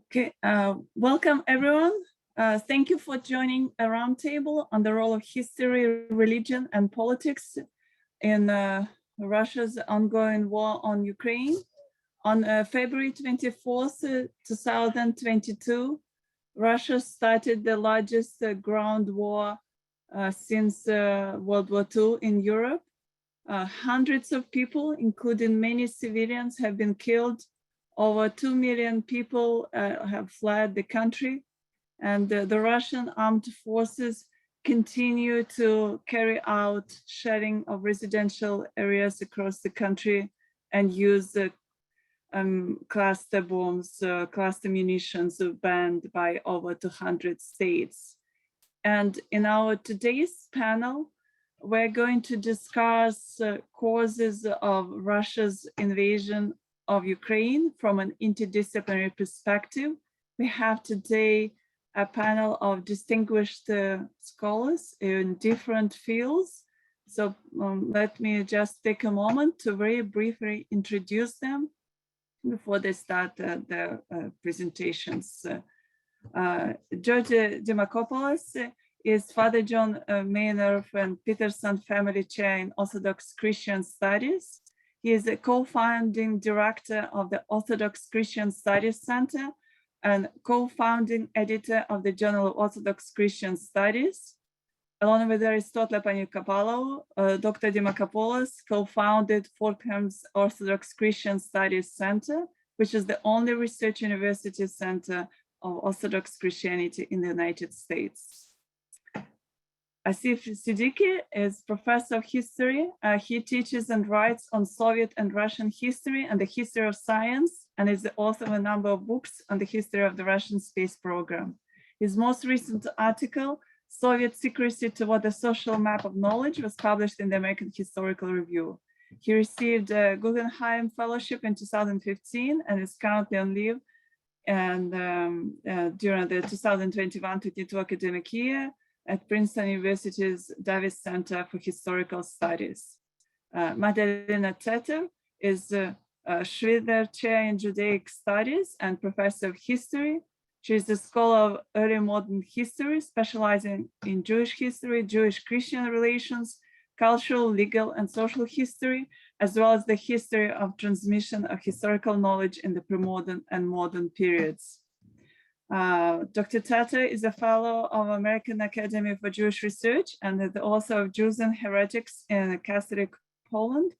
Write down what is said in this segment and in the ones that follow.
Okay, welcome everyone. Thank you for joining a roundtable on the role of history, religion, and politics in Russia's ongoing war on Ukraine. On February 24th, 2022, Russia started the largest ground war since World War II in Europe. Hundreds of people, including many civilians, have been killed. Over 2 million people have fled the country, and the Russian armed forces continue to carry out shelling of residential areas across the country and use cluster bombs, cluster munitions banned by over 200 states. And in our today's panel, we're going to discuss causes of Russia's invasion of Ukraine from an interdisciplinary perspective. We have today a panel of distinguished scholars in different fields. So let me just take a moment to very briefly introduce them before they start their presentations. George Demacopoulos is Father John Meyendorff and Patterson Family Chair in Orthodox Christian Studies. He is a co-founding director of the Orthodox Christian Studies Center and co-founding editor of the Journal of Orthodox Christian Studies. Along with Aristotle Panicopoulos, Dr. Demacopoulos co-founded Fordham's Orthodox Christian Studies Center, which is the only research university center of Orthodox Christianity in the United States. Asif Siddiqi is professor of history. He teaches and writes on Soviet and Russian history and the history of science, and is the author of a number of books on the history of the Russian space program. His most recent article, Soviet Secrecy Toward a Social Map of Knowledge, was published in the American Historical Review. He received a Guggenheim Fellowship in 2015 and is currently on leave and during the 2021-22 academic year at Princeton University's Davis Center for Historical Studies. Magda Teter is Shvidler Chair in Judaic Studies and Professor of History. She is a scholar of early modern history, specializing in Jewish history, Jewish-Christian relations, cultural, legal, and social history, as well as the history of transmission of historical knowledge in the pre-modern and modern periods. Dr. Teter is a fellow of American Academy for Jewish Research and the author of Jews and Heretics in Catholic Poland,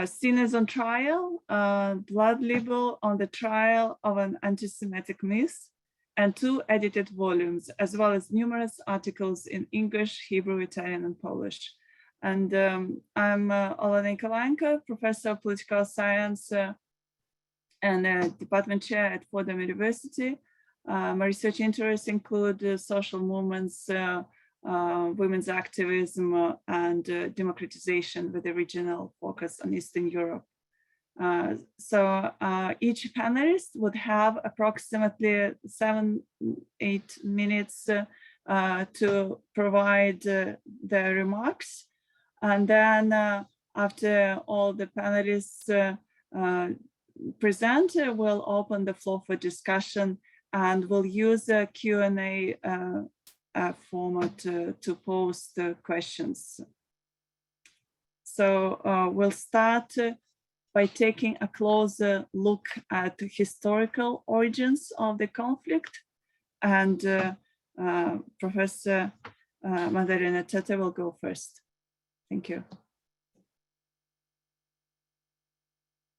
Sinners on Trial, Blood Libel on the Trial of an Anti-Semitic Myth, and 2 edited volumes, as well as numerous articles in English, Hebrew, Italian, and Polish. And I'm Olena Nikolayenko, professor of political science and department chair at Fordham University. My research interests include social movements, women's activism, and democratization with a regional focus on Eastern Europe. So each panelist would have approximately 7-8 minutes to provide their remarks. And then after all the panelists present, we'll open the floor for discussion, and we'll use a Q&A format to post questions. So we'll start by taking a closer look at the historical origins of the conflict. And Professor Magda Teter will go first. Thank you.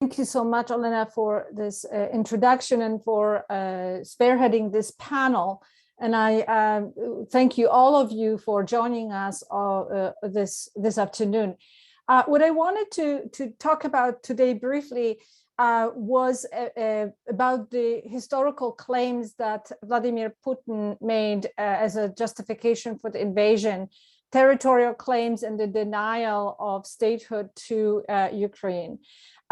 Thank you so much, Olena, for this introduction and for spearheading this panel. And I thank you, all of you, for joining us this afternoon. What I wanted to talk about today briefly was about the historical claims that Vladimir Putin made as a justification for the invasion, territorial claims and the denial of statehood to Ukraine.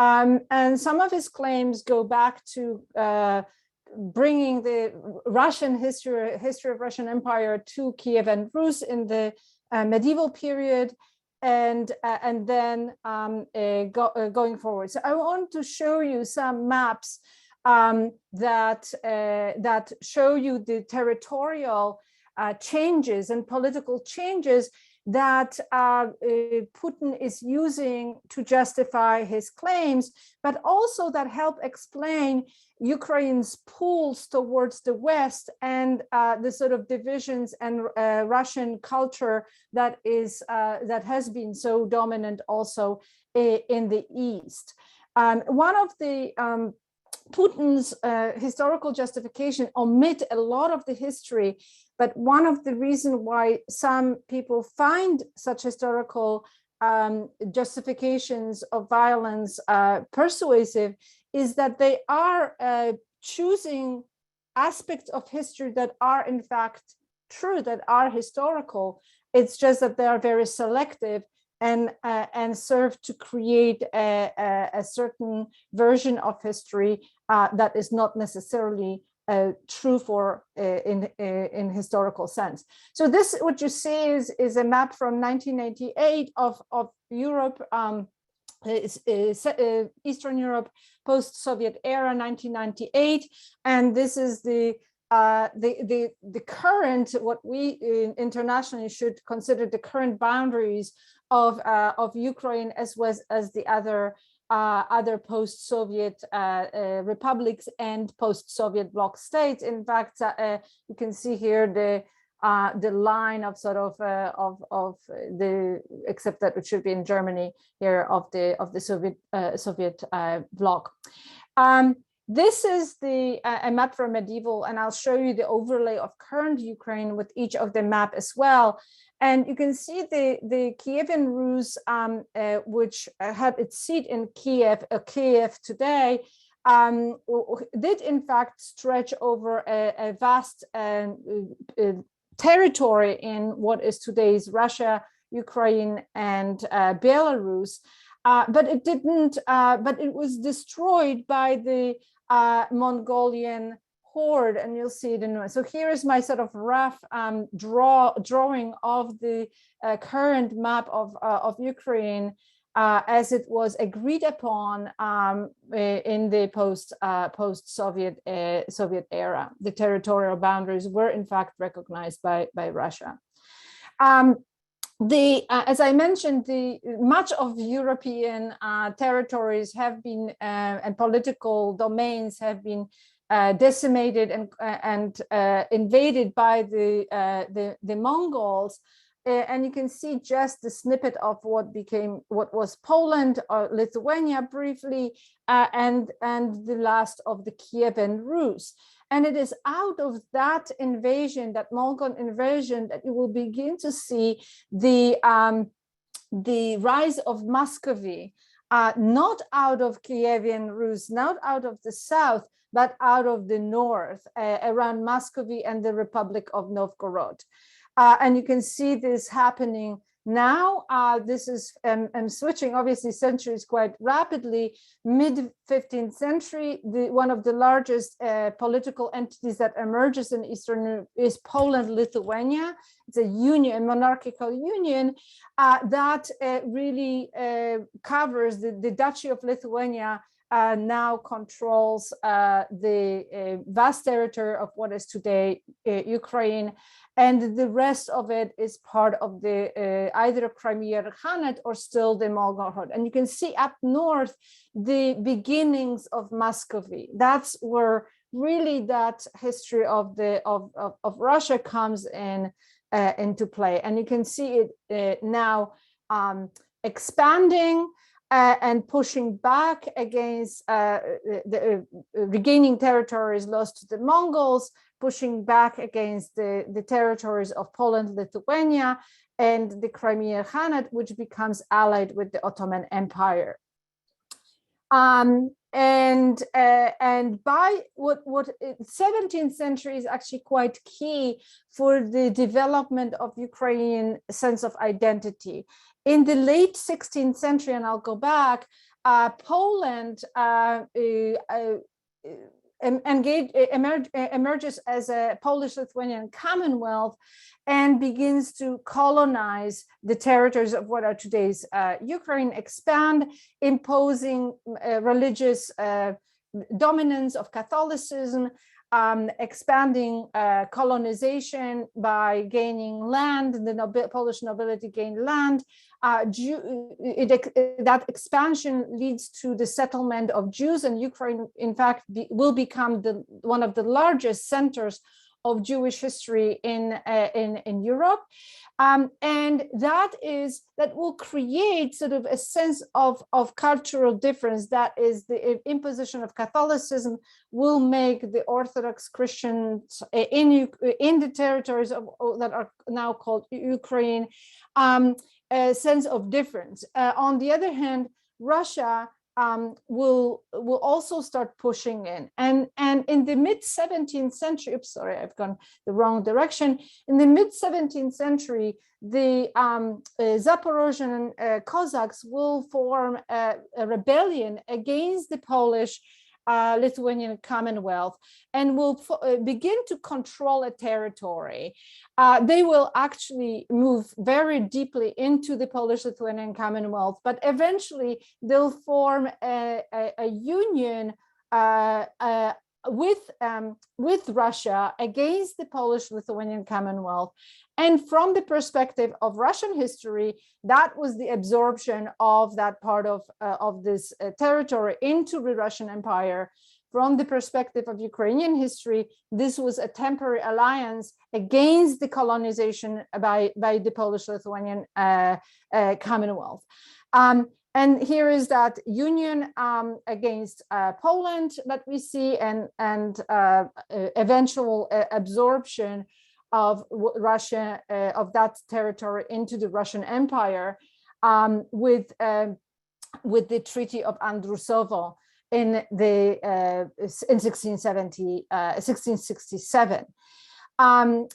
And some of his claims go back to bringing the Russian history of Russian Empire to Kyiv and Rus in the medieval period, and then going forward. So I want to show you some maps that show you the territorial changes and political changes that Putin is using to justify his claims, but also that help explain Ukraine's pulls towards the West and the sort of divisions and Russian culture that has been so dominant also in the East. One of the Putin's historical justification omit a lot of the history, but one of the reasons why some people find such historical justifications of violence persuasive is that they are choosing aspects of history that are in fact true, that are historical. It's just that they are very selective and serve to create a certain version of history that is not necessarily true for in historical sense. So this, what you see is a map from 1998 of Europe, Eastern Europe, post-Soviet era, 1998, and this is the current, what we internationally should consider the current boundaries of Ukraine, as well as the other post-Soviet republics and post-Soviet bloc states. In fact, you can see here the line of sort of the, except that it should be in Germany here, of the Soviet bloc. This is a map from medieval, and I'll show you the overlay of current Ukraine with each of the map as well. And you can see the Kievan Rus, which had its seat in Kyiv today, did in fact stretch over a vast territory in what is today's Russia, Ukraine, and Belarus. But it didn't. But it was destroyed by the Mongolian horde, and you'll see it in. So here is my sort of rough drawing of the current map of Ukraine as it was agreed upon in the post-Soviet Soviet era. The territorial boundaries were in fact recognized by Russia. As I mentioned, much of European territories have been and political domains have been decimated and invaded by the Mongols, and you can see just the snippet of what was Poland or Lithuania briefly, and the last of the Kievan Rus. And it is out of that invasion, that Mongol invasion, that you will begin to see the rise of Muscovy, not out of Kievan Rus, not out of the south, but out of the north, around Muscovy and the Republic of Novgorod. And you can see this happening now. This is, I'm switching obviously centuries quite rapidly. Mid-15th century, one of the largest political entities that emerges in Eastern Europe is Poland-Lithuania. It's a union, a monarchical union that really covers the Duchy of Lithuania. Now controls the vast territory of what is today Ukraine, and the rest of it is part of the either Crimea Khanate or still the Mongol. And you can see up north the beginnings of Muscovy. That's where really that history of Russia comes into play, and you can see it now expanding. And pushing back against regaining territories lost to the Mongols, pushing back against the territories of Poland, Lithuania, and the Crimea Khanate, which becomes allied with the Ottoman Empire. And by what 17th century is actually quite key for the development of Ukrainian sense of identity. In the late 16th century, and I'll go back, Poland emerges as a Polish-Lithuanian Commonwealth and begins to colonize the territories of what are today's Ukraine, expand, imposing religious dominance of Catholicism, expanding colonization by gaining land. The Polish nobility gained land. That expansion leads to the settlement of Jews, and Ukraine, in fact, will become one of the largest centers of Jewish history in Europe. And that will create sort of a sense of cultural difference. That is, the imposition of Catholicism will make the Orthodox Christians in the territories that are now called Ukraine a sense of difference. On the other hand, Russia will also start pushing in, and in the mid 17th century. Oops, sorry, I've gone the wrong direction. In the mid 17th century, the Zaporozhian Cossacks will form a rebellion against the Polish Lithuanian Commonwealth and will begin to control a territory. They will actually move very deeply into the Polish-Lithuanian Commonwealth, but eventually they'll form a union with Russia against the Polish-Lithuanian Commonwealth. And from the perspective of Russian history, that was the absorption of that part of this territory into the Russian Empire. From the perspective of Ukrainian history, this was a temporary alliance against the colonization by the Polish-Lithuanian Commonwealth. And here is that union against Poland that we see, and eventual absorption of Russia, of that territory into the Russian Empire, with the Treaty of Andrusovo in 1667. And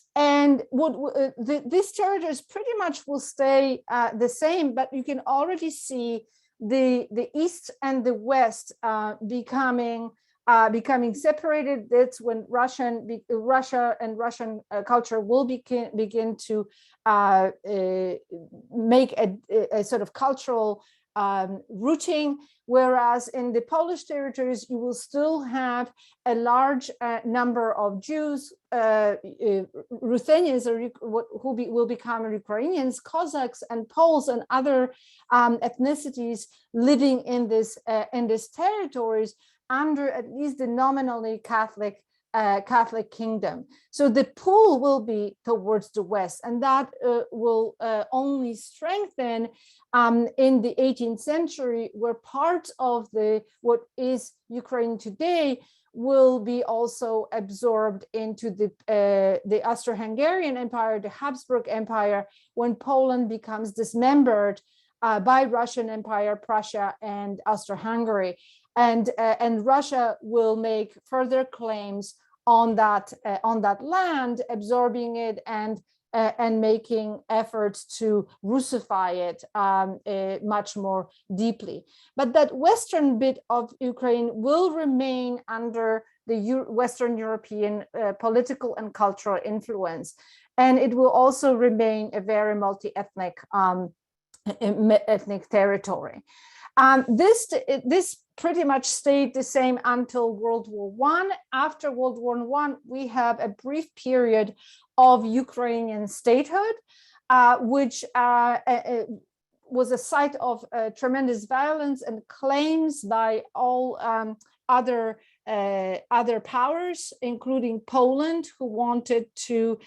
these territories pretty much will stay the same, but you can already see the East and the West becoming separated. That's when Russia and Russian culture will begin to make a sort of cultural rooting, whereas in the Polish territories, you will still have a large number of Jews, Ruthenians, or who will become Ukrainians, Cossacks, and Poles, and other ethnicities living in this territories under at least the nominally Catholic kingdom. So the pull will be towards the West, and that will only strengthen in the 18th century, where part of what is Ukraine today will be also absorbed into the Austro-Hungarian Empire, the Habsburg Empire, when Poland becomes dismembered by Russian Empire, Prussia, and Austro-Hungary. And Russia will make further claims on that land, absorbing it and making efforts to Russify it much more deeply. But that western bit of Ukraine will remain under the Western European political and cultural influence, and it will also remain a very multi-ethnic ethnic territory. This pretty much stayed the same until World War I. After World War I, we have a brief period of Ukrainian statehood, which was a site of tremendous violence and claims by all other powers, including Poland, who wanted to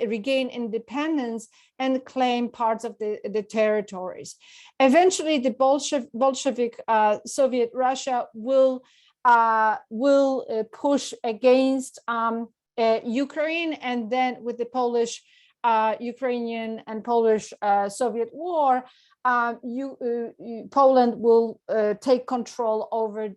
regain independence and claim parts of the territories. Eventually, the Bolshevik Soviet Russia will push against Ukraine, and then with the Polish Ukrainian and Polish Soviet war, Poland will take control over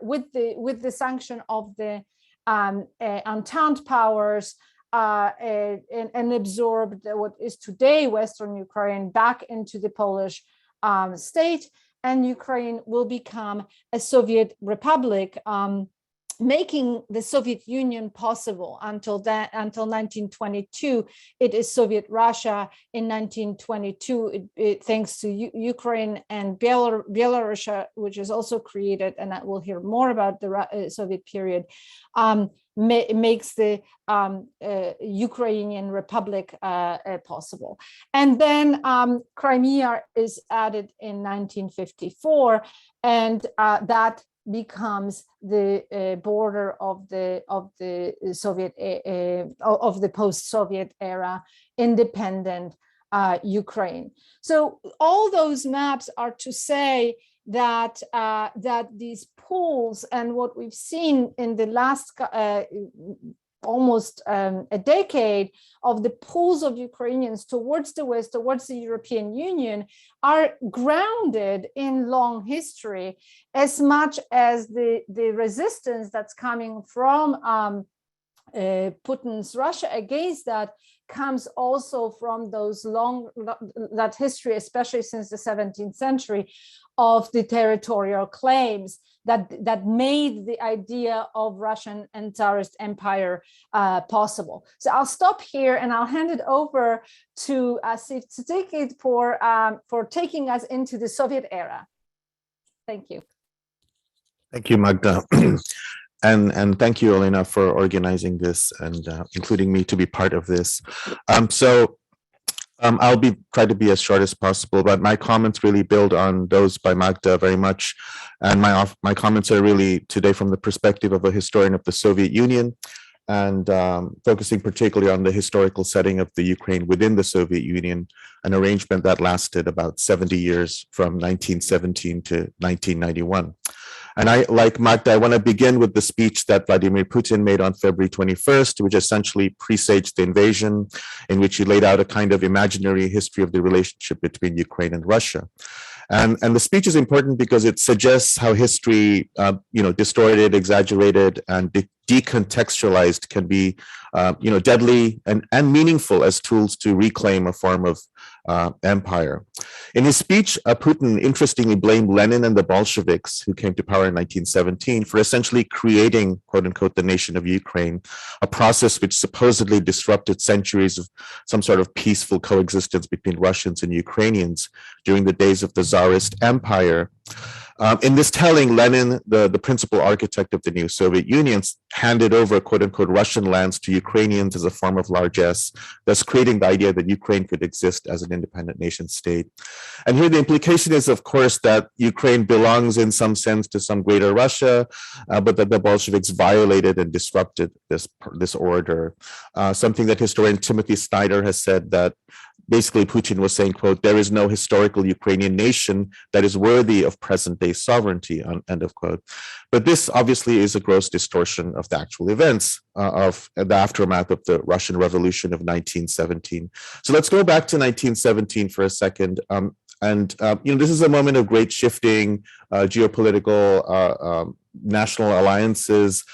with the sanction of the Entente powers and absorb what is today Western Ukraine back into the Polish state, and Ukraine will become a Soviet republic making the Soviet Union possible. Until 1922, it is Soviet Russia. In 1922, thanks to Ukraine and Belarus, which is also created, and I will hear more about the Soviet period, makes the Ukrainian Republic possible. And then Crimea is added in 1954, and that becomes the border of the Soviet of the post-Soviet era independent Ukraine. So all those maps are to say that that these pools, and what we've seen in the last almost a decade of the pools of Ukrainians towards the West, towards the European Union, are grounded in long history, as much as the resistance that's coming from Putin's Russia against that comes also from those that history, especially since the 17th century, of the territorial claims that made the idea of Russian and Tsarist empire possible. So I'll stop here and I'll hand it over to Asif Siddiqi for taking us into the Soviet era. Thank you. Thank you, Magda. And thank you, Olena, for organizing this and including me to be part of this. I'll try to be as short as possible, but my comments really build on those by Magda very much. And my comments are really today from the perspective of a historian of the Soviet Union, and focusing particularly on the historical setting of the Ukraine within the Soviet Union, an arrangement that lasted about 70 years from 1917 to 1991. And like Magda, I want to begin with the speech that Vladimir Putin made on February 21st, which essentially presaged the invasion, in which he laid out a kind of imaginary history of the relationship between Ukraine and Russia. And the speech is important because it suggests how history, distorted, exaggerated, and decontextualized can be, deadly and meaningful as tools to reclaim a form of empire. In his speech, Putin interestingly blamed Lenin and the Bolsheviks, who came to power in 1917, for essentially creating, quote unquote, the nation of Ukraine, a process which supposedly disrupted centuries of some sort of peaceful coexistence between Russians and Ukrainians during the days of the Tsarist Empire. In this telling, Lenin, the principal architect of the new Soviet Union, handed over, quote unquote, Russian lands to Ukrainians as a form of largesse, thus creating the idea that Ukraine could exist as an independent nation state. And here the implication is, of course, that Ukraine belongs in some sense to some greater Russia, but that the Bolsheviks violated and disrupted this order. Something that historian Timothy Snyder has said, that basically Putin was saying, quote, there is no historical Ukrainian nation that is worthy of present-day sovereignty, end of quote. But this obviously is a gross distortion of the actual events of the aftermath of the Russian Revolution of 1917. So let's go back to 1917 for a second. This is a moment of great shifting, geopolitical, national alliances.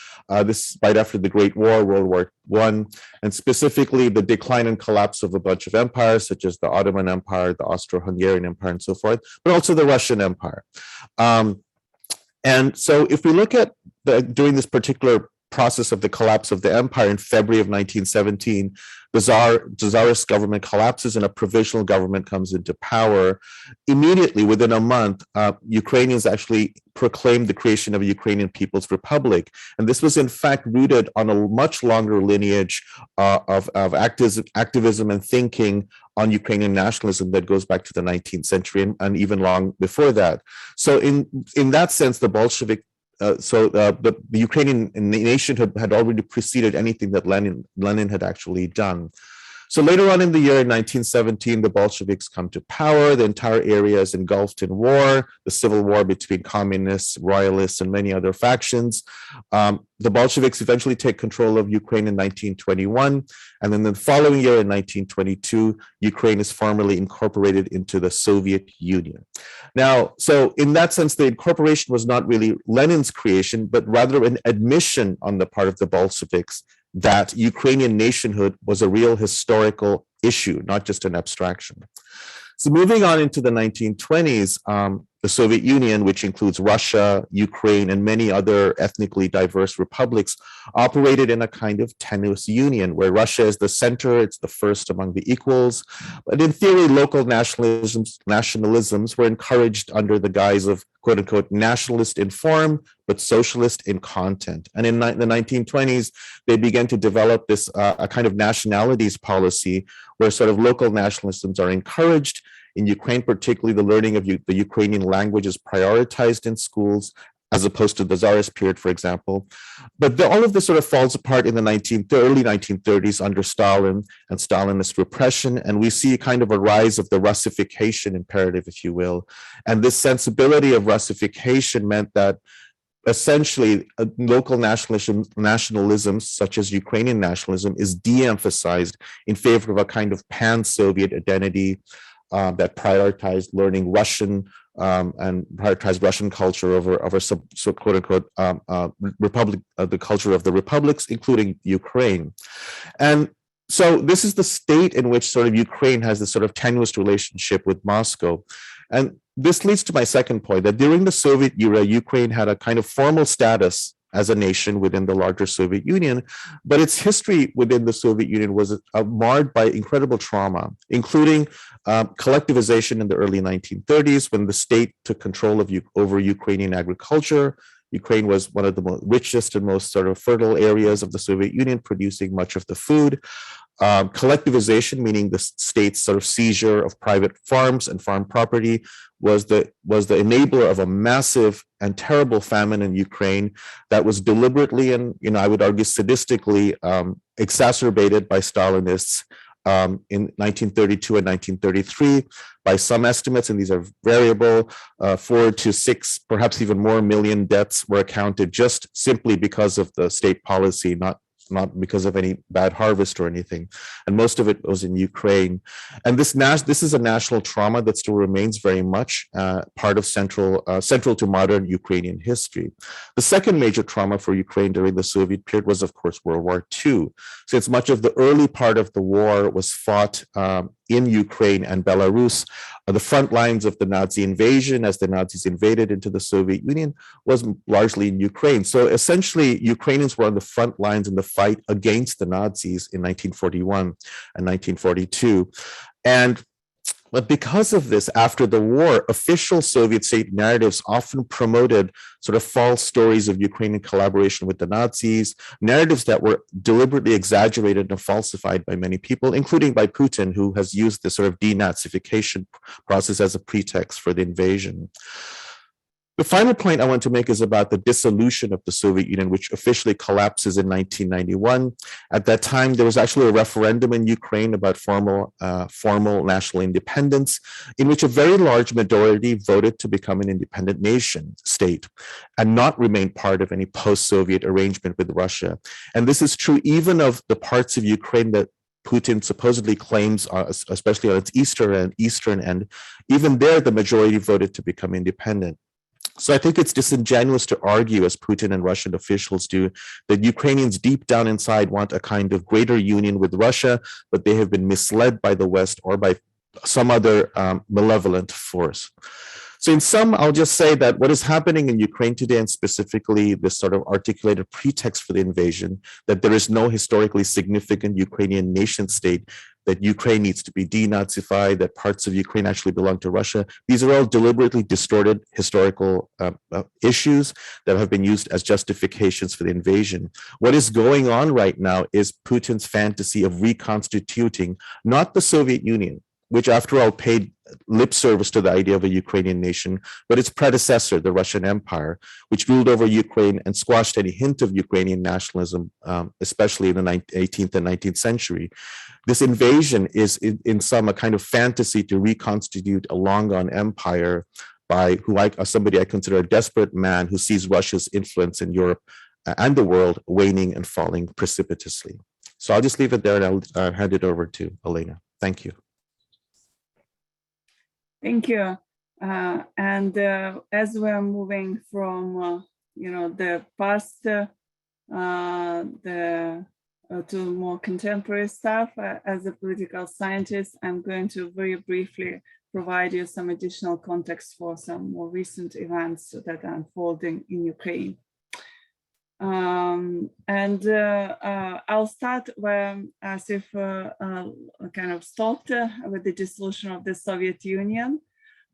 This right after the Great War, World War I, and specifically the decline and collapse of a bunch of empires, such as the Ottoman Empire, the Austro-Hungarian Empire, and so forth, but also the Russian Empire. And so if we look at during this particular process of the collapse of the empire in February of 1917, the Tsarist government collapses and a provisional government comes into power. Immediately, within a month, Ukrainians actually proclaimed the creation of a Ukrainian People's Republic. And this was in fact rooted on a much longer lineage of activism and thinking on Ukrainian nationalism that goes back to the 19th century and even long before that. So in that sense, the Bolshevik the Ukrainian nation had already preceded anything that Lenin had actually done. So later on in the year, in 1917, the Bolsheviks come to power. The entire area is engulfed in war, the civil war between communists, royalists, and many other factions. The Bolsheviks eventually take control of Ukraine in 1921. And then the following year, in 1922, Ukraine is formally incorporated into the Soviet Union. Now, so in that sense, the incorporation was not really Lenin's creation, but rather an admission on the part of the Bolsheviks that Ukrainian nationhood was a real historical issue, not just an abstraction. So moving on into the 1920s, the Soviet Union, which includes Russia, Ukraine, and many other ethnically diverse republics, operated in a kind of tenuous union where Russia is the center, it's the first among the equals. But in theory, local nationalisms were encouraged under the guise of quote unquote nationalist in form, but socialist in content. And in the 1920s, they began to develop this a kind of nationalities policy where sort of local nationalisms are encouraged. In Ukraine, particularly, the learning of the Ukrainian language is prioritized in schools, as opposed to the Tsarist period, for example. But all of this sort of falls apart in the early 1930s under Stalin and Stalinist repression, and we see kind of a rise of the Russification imperative, if you will. And this sensibility of Russification meant that essentially local nationalism, such as Ukrainian nationalism, is de-emphasized in favor of a kind of pan-Soviet identity that prioritized learning Russian and prioritized Russian culture over quote unquote republic, the culture of the republics, including Ukraine. And so this is the state in which sort of Ukraine has this sort of tenuous relationship with Moscow. And this leads to my second point, that during the Soviet era, Ukraine had a kind of formal status as a nation within the larger Soviet Union, but its history within the Soviet Union was marred by incredible trauma, including collectivization in the early 1930s when the state took control over Ukrainian agriculture. Ukraine was one of the richest and most sort of fertile areas of the Soviet Union, producing much of the food. Collectivization, meaning the state's sort of seizure of private farms and farm property, was the enabler of a massive and terrible famine in Ukraine that was deliberately and, I would argue sadistically exacerbated by Stalinists in 1932 and 1933. By some estimates, and these are variable, 4 to 6, perhaps even more million deaths were accounted just simply because of the state policy, not because of any bad harvest or anything. And most of it was in Ukraine. And this is a national trauma that still remains very much part of central to modern Ukrainian history. The second major trauma for Ukraine during the Soviet period was, of course, World War II. Since much of the early part of the war was fought in Ukraine and Belarus, the front lines of the Nazi invasion, as the Nazis invaded into the Soviet Union, was largely in Ukraine. So essentially, Ukrainians were on the front lines in the fight against the Nazis in 1941 and 1942. But because of this, after the war, official Soviet state narratives often promoted sort of false stories of Ukrainian collaboration with the Nazis, narratives that were deliberately exaggerated and falsified by many people, including by Putin, who has used this sort of denazification process as a pretext for the invasion. The final point I want to make is about the dissolution of the Soviet Union, which officially collapses in 1991. At that time, there was actually a referendum in Ukraine about formal national independence, in which a very large majority voted to become an independent nation state and not remain part of any post-Soviet arrangement with Russia. And this is true even of the parts of Ukraine that Putin supposedly claims, especially on its eastern end. Even there, the majority voted to become independent. So I think it's disingenuous to argue, as Putin and Russian officials do, that Ukrainians deep down inside want a kind of greater union with Russia, but they have been misled by the West or by some other malevolent force. So in sum, I'll just say that what is happening in Ukraine today, and specifically this sort of articulated pretext for the invasion, that there is no historically significant Ukrainian nation state, that Ukraine needs to be denazified, that parts of Ukraine actually belong to Russia. These are all deliberately distorted historical issues that have been used as justifications for the invasion. What is going on right now is Putin's fantasy of reconstituting not the Soviet Union, which after all paid lip service to the idea of a Ukrainian nation, but its predecessor, the Russian Empire, which ruled over Ukraine and squashed any hint of Ukrainian nationalism, especially in the 18th and 19th century. This invasion is in sum a kind of fantasy to reconstitute a long-gone empire by somebody I consider a desperate man who sees Russia's influence in Europe and the world waning and falling precipitously. So I'll just leave it there and I'll hand it over to Olena. Thank you. Thank you. As we're moving from, the past to more contemporary stuff, as a political scientist, I'm going to very briefly provide you some additional context for some more recent events that are unfolding in Ukraine. I'll start where Asif kind of stopped with the dissolution of the Soviet Union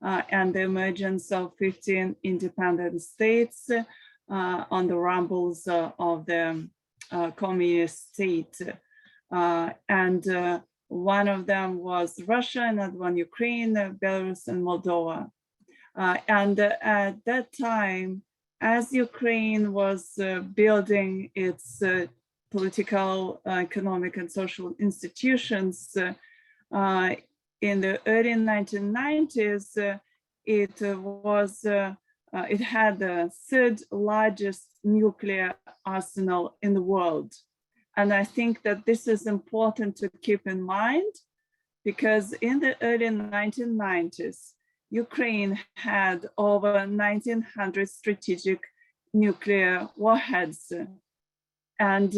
and the emergence of 15 independent states on the rumbles of the communist state. One of them was Russia, another one Ukraine, Belarus, and Moldova. At that time, as Ukraine was building its political, economic, and social institutions in the early 1990s, it had the third largest nuclear arsenal in the world. And I think that this is important to keep in mind, because in the early 1990s, Ukraine had over 1,900 strategic nuclear warheads, and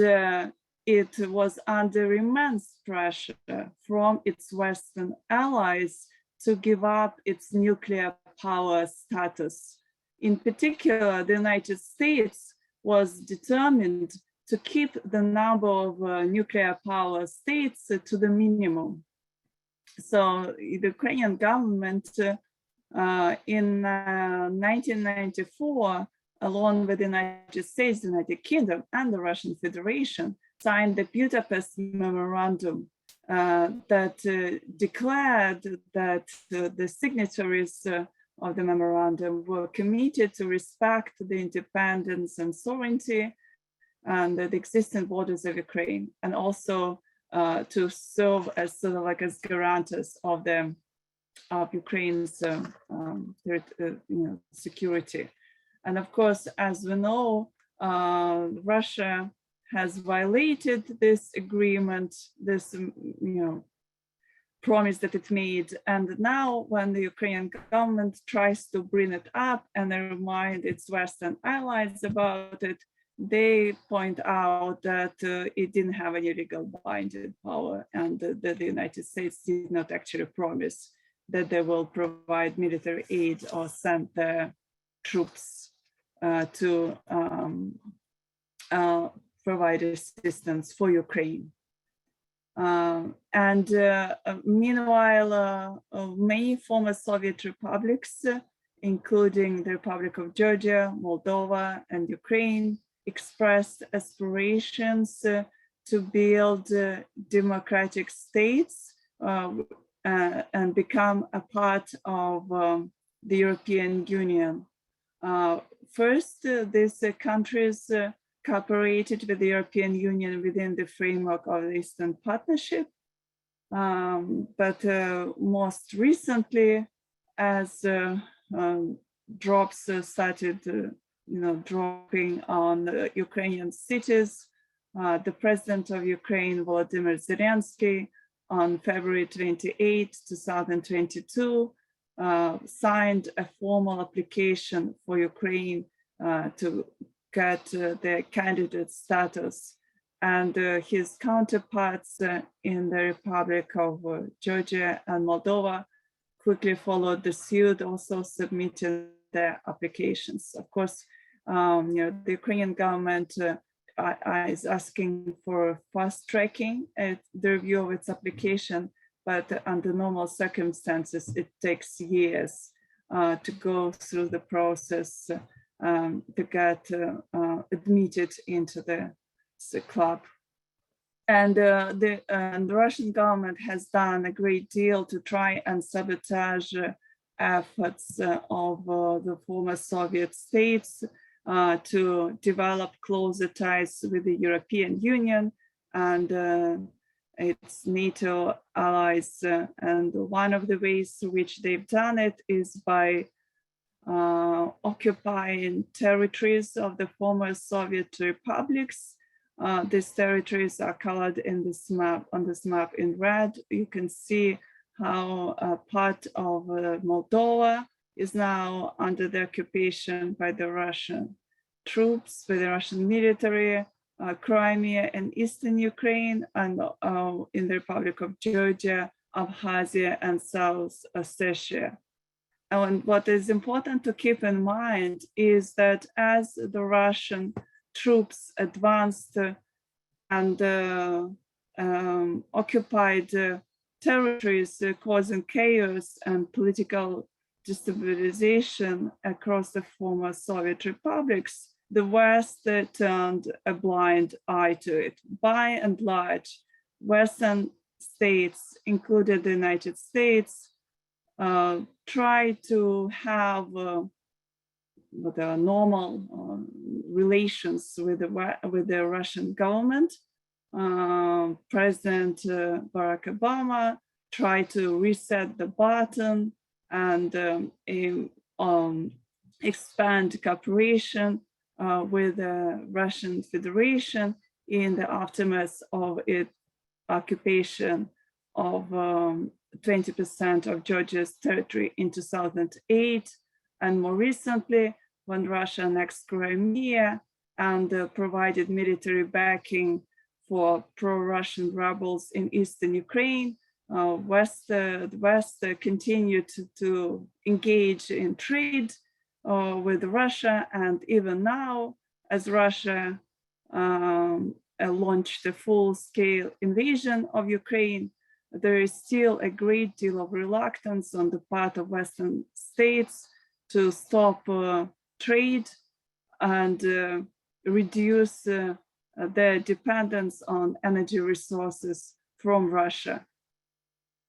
it was under immense pressure from its Western allies to give up its nuclear power status. In particular, the United States was determined to keep the number of nuclear power states to the minimum. So the Ukrainian government in 1994, along with the United States, the United Kingdom, and the Russian Federation, signed the Budapest Memorandum that declared that the signatories of the memorandum were committed to respect the independence and sovereignty and the existing borders of Ukraine, and also to serve as sort of like as guarantors of Ukraine's security. And of course, as we know, Russia has violated this agreement, this promise that it made. And now when the Ukrainian government tries to bring it up and remind its Western allies about it, they point out that it didn't have any legal binding power, and that the United States did not actually promise that they will provide military aid or send their troops to provide assistance for Ukraine. Meanwhile, many former Soviet republics, including the Republic of Georgia, Moldova, and Ukraine, expressed aspirations to build democratic states and become a part of the European Union. First, these countries cooperated with the European Union within the framework of the Eastern Partnership. But most recently, as drops started dropping on Ukrainian cities, the president of Ukraine, Volodymyr Zelensky, on February 28, 2022, signed a formal application for Ukraine to get their candidate status. And his counterparts in the Republic of Georgia and Moldova quickly followed the suit, also submitting their applications. Of course, the Ukrainian government is asking for fast tracking the review of its application, but under normal circumstances, it takes years to go through the process to get admitted into the club. And the Russian government has done a great deal to try and sabotage efforts of the former Soviet states to develop closer ties with the European Union and its NATO allies. And one of the ways through which they've done it is by occupying territories of the former Soviet republics. These territories are colored in this map, on this map in red. You can see how a part of Moldova is now under the occupation by the Russian troops, by the Russian military, Crimea and Eastern Ukraine, and in the Republic of Georgia, Abkhazia and South Ossetia. And what is important to keep in mind is that as the Russian troops advanced and occupied territories, causing chaos and political destabilization across the former Soviet republics, the West turned a blind eye to it. By and large, Western states, including the United States, try to have normal relations with the Russian government. President Barack Obama tried to reset the button and expand cooperation with the Russian Federation in the aftermath of its occupation of 20% of Georgia's territory in 2008, and more recently, when Russia annexed Crimea and provided military backing for pro-Russian rebels in eastern Ukraine, the West continued to engage in trade with Russia, and even now, as Russia launched a full-scale invasion of Ukraine, there is still a great deal of reluctance on the part of Western states to stop trade and reduce their dependence on energy resources from Russia.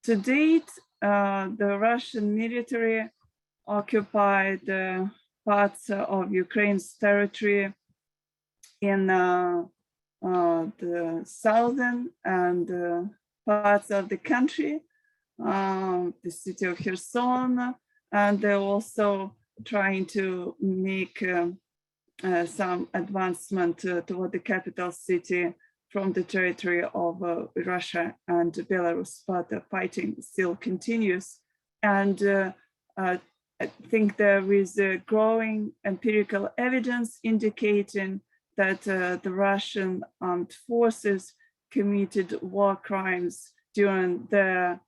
To date, the Russian military occupied parts of Ukraine's territory in the southern and parts of the country, the city of Kherson, and they're also trying to make some advancement toward the capital city from the territory of Russia and Belarus, but the fighting still continues. And I think there is growing empirical evidence indicating that the Russian armed forces committed war crimes during the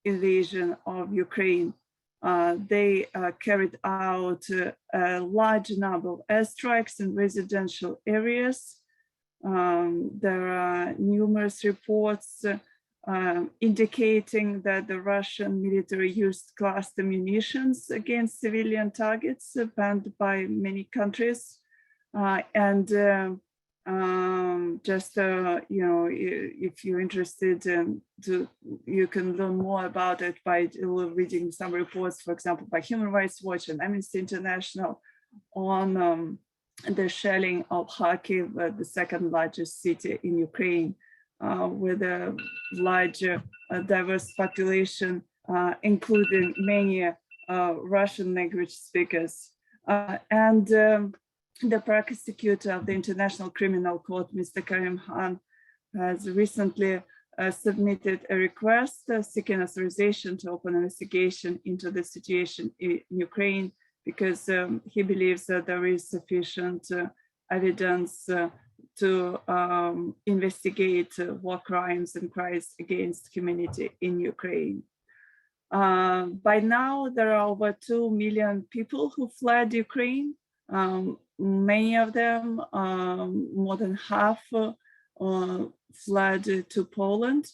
invasion of Ukraine. They carried out a large number of airstrikes in residential areas. There are numerous reports indicating that the Russian military used cluster munitions against civilian targets banned by many countries. If you're interested, you can learn more about it by reading some reports, for example, by Human Rights Watch and Amnesty International on the shelling of Kyiv, the second largest city in Ukraine, with a large, diverse population, including many Russian language speakers. The prosecutor of the International Criminal Court, Mr. Karim Khan, has recently submitted a request seeking authorization to open an investigation into the situation in Ukraine, because he believes that there is sufficient evidence to investigate war crimes and crimes against humanity in Ukraine. By now, there are over 2 million people who fled Ukraine. Many of them, more than half, fled to Poland,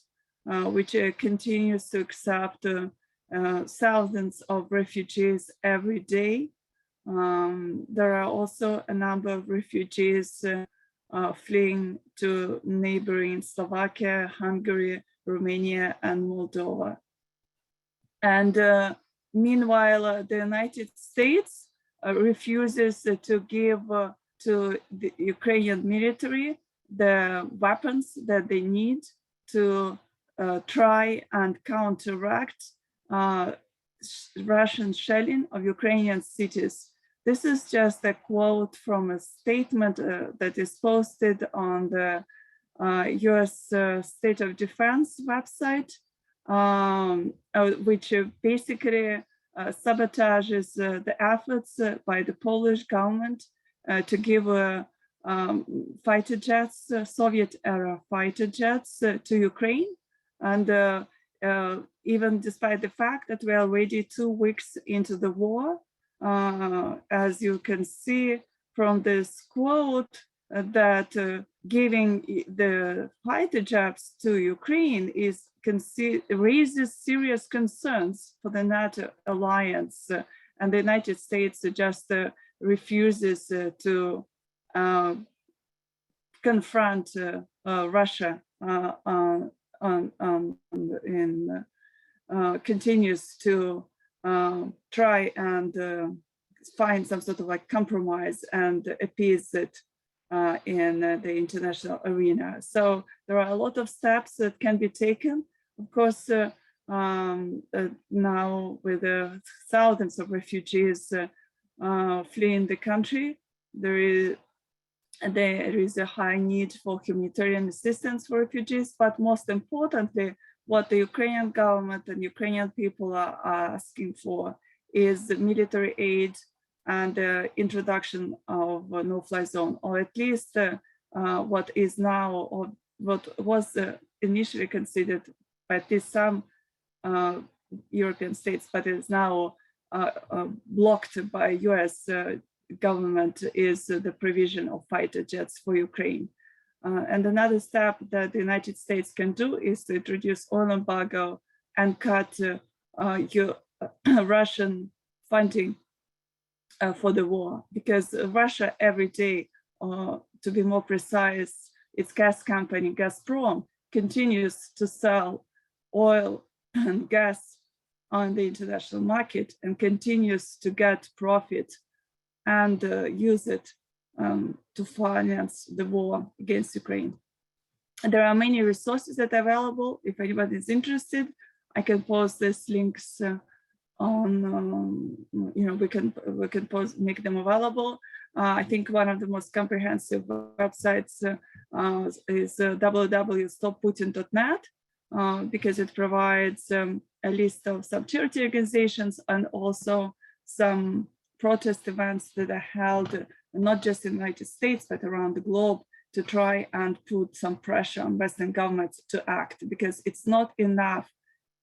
which continues to accept thousands of refugees every day. There are also a number of refugees fleeing to neighboring Slovakia, Hungary, Romania, and Moldova. And meanwhile, the United States refuses to give to the Ukrainian military the weapons that they need to try and counteract Russian shelling of Ukrainian cities. This is just a quote from a statement that is posted on the US State of Defense website, which basically sabotages the efforts by the Polish government to give fighter jets, Soviet-era fighter jets to Ukraine. And even despite the fact that we are already 2 weeks into the war. As you can see from this quote, that giving the fighter jets to Ukraine raises serious concerns for the NATO alliance, and the United States just refuses to confront Russia continues to try and find some sort of like compromise and appease it in the international arena. So there are a lot of steps that can be taken. Of course, now with thousands of refugees fleeing the country, there is a high need for humanitarian assistance for refugees, but most importantly, what the Ukrainian government and Ukrainian people are asking for is military aid and the introduction of a no-fly zone, or at least what is now, or what was initially considered by at least some European states, but is now blocked by US government, is the provision of fighter jets for Ukraine. And another step that the United States can do is to introduce oil embargo and cut Russian funding for the war, because Russia every day, to be more precise, its gas company Gazprom continues to sell oil and gas on the international market and continues to get profit and use it to finance the war against Ukraine. And there are many resources that are available. If anybody is interested, I can post these links on, we can make them available. I think one of the most comprehensive websites is www.stopputin.net, because it provides a list of some charity organizations and also some protest events that are held not just in the United States, but around the globe, to try and put some pressure on Western governments to act, because it's not enough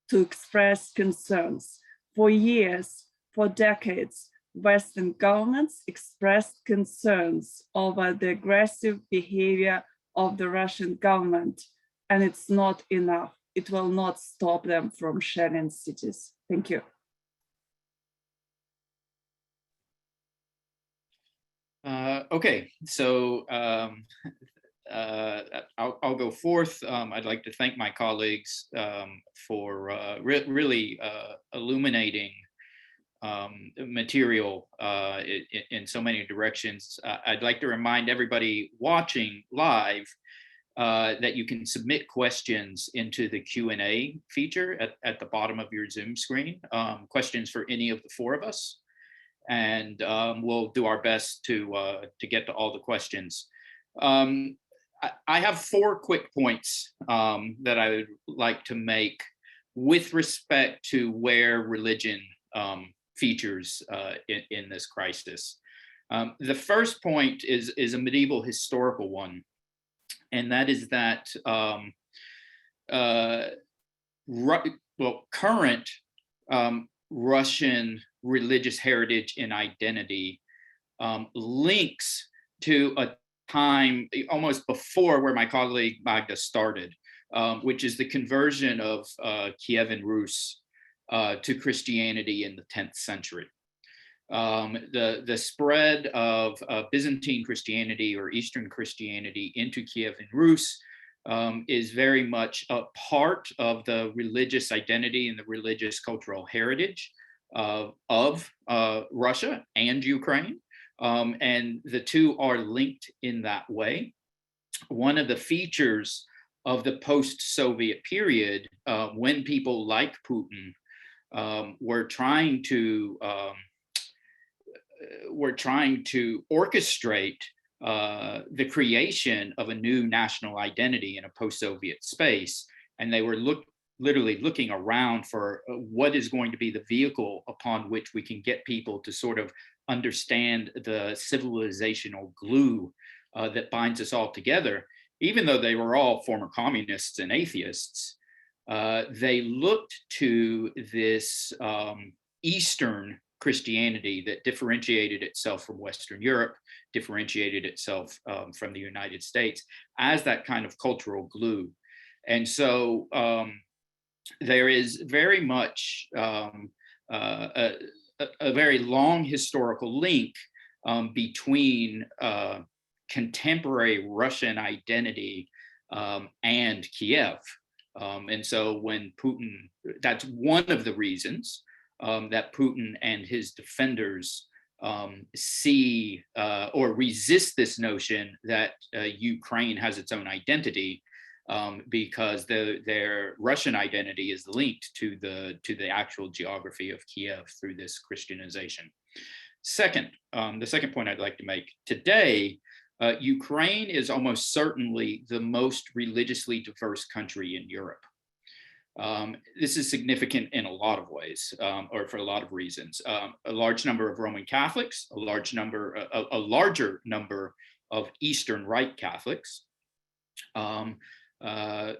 to express concerns. For years, for decades, Western governments expressed concerns over the aggressive behavior of the Russian government, and it's not enough. It will not stop them from shelling cities. Thank you. Okay, so I'll go forth. I'd like to thank my colleagues for really illuminating material in so many directions. I'd like to remind everybody watching live that you can submit questions into the Q&A feature at the bottom of your Zoom screen, questions for any of the four of us. And we'll do our best to get to all the questions. I have 4 quick points that I would like to make with respect to where religion features in this crisis. The first point is a medieval historical one, and that is that current Russian religious heritage and identity links to a time almost before where my colleague Magda started, which is the conversion of Kievan Rus to Christianity in the 10th century. The spread of Byzantine Christianity or Eastern Christianity into Kievan Rus is very much a part of the religious identity and the religious cultural heritage of Russia and Ukraine. And the two are linked in that way. One of the features of the post-Soviet period, when people like Putin were trying to orchestrate the creation of a new national identity in a post-Soviet space, and they were literally looking around for what is going to be the vehicle upon which we can get people to sort of understand the civilizational glue that binds us all together. Even though they were all former communists and atheists, they looked to this Eastern Christianity that differentiated itself from Western Europe, differentiated itself from the United States as that kind of cultural glue. And so there is very much a very long historical link between contemporary Russian identity and Kiev. And so when Putin, that's one of the reasons that Putin and his defenders see or resist this notion that Ukraine has its own identity, because their Russian identity is linked to the actual geography of Kiev through this Christianization. Second, the second point I'd like to make today, Ukraine is almost certainly the most religiously diverse country in Europe. This is significant in a lot of ways, or for a lot of reasons. A large number of Roman Catholics, a larger number of Eastern Rite Catholics, a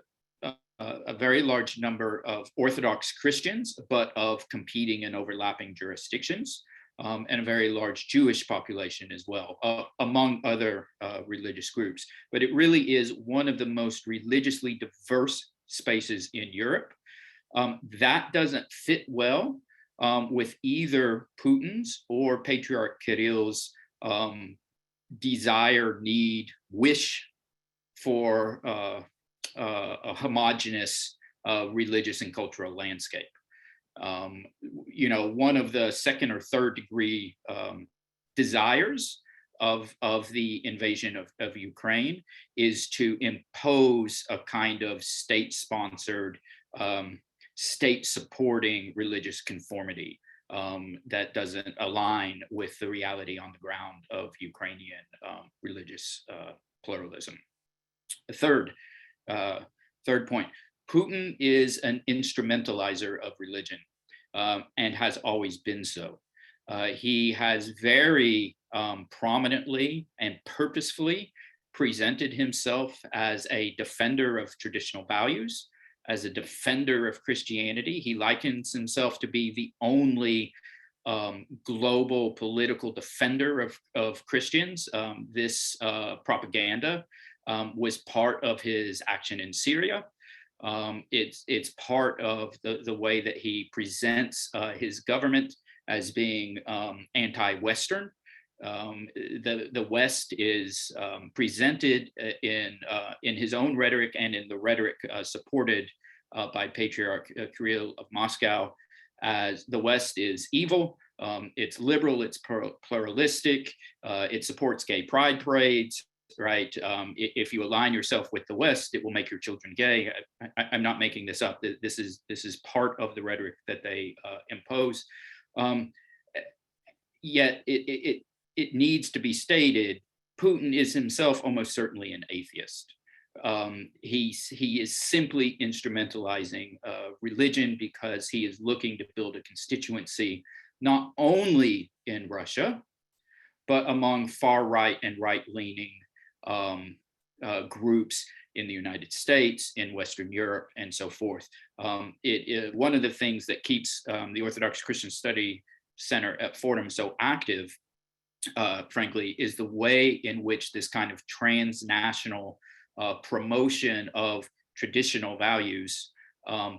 very large number of Orthodox Christians, but of competing and overlapping jurisdictions, and a very large Jewish population as well, among other religious groups. But it really is one of the most religiously diverse spaces in Europe. That doesn't fit well with either Putin's or Patriarch Kirill's desire, need, wish for a homogeneous religious and cultural landscape. One of the second or third degree desires of the invasion of Ukraine is to impose a kind of state-sponsored, state-supporting religious conformity that doesn't align with the reality on the ground of Ukrainian religious pluralism. Third point, Putin is an instrumentalizer of religion and has always been so. He has very prominently and purposefully presented himself as a defender of traditional values, as a defender of Christianity. He likens himself to be the only global political defender of Christians. This propaganda was part of his action in Syria. It's part of the way that he presents his government as being anti-Western. The West is presented in his own rhetoric and in the rhetoric supported by Patriarch Kirill of Moscow as the West is evil, it's liberal, it's pluralistic, it supports gay pride parades, right? If you align yourself with the West, it will make your children gay. I'm not making this up. This is part of the rhetoric that they impose. Yet it needs to be stated, Putin is himself almost certainly an atheist. He is simply instrumentalizing religion because he is looking to build a constituency not only in Russia, but among far right and right-leaning groups in the United States, in Western Europe, and so forth. One of the things that keeps the Orthodox Christian Study Center at Fordham so active, frankly, is the way in which this kind of transnational promotion of traditional values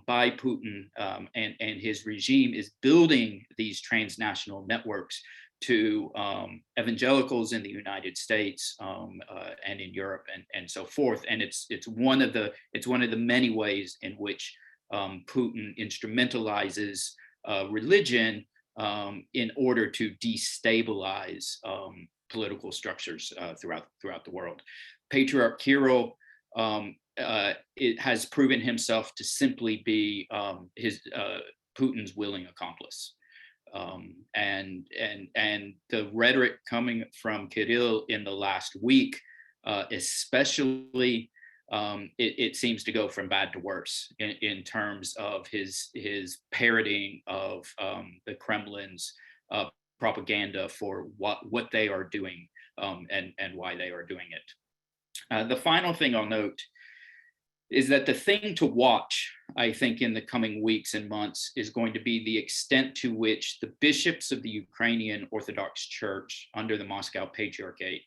by Putin and his regime is building these transnational networks to evangelicals in the United States and in Europe and so forth. And it's one of the many ways in which Putin instrumentalizes religion in order to destabilize political structures throughout the world. Patriarch Kirill it has proven himself to simply be Putin's willing accomplice. And the rhetoric coming from Kirill in the last week, especially, it seems to go from bad to worse in terms of his parroting of the Kremlin's propaganda for what they are doing and why they are doing it. The final thing I'll note is that the thing to watch, I think, in the coming weeks and months is going to be the extent to which the bishops of the Ukrainian Orthodox Church under the Moscow Patriarchate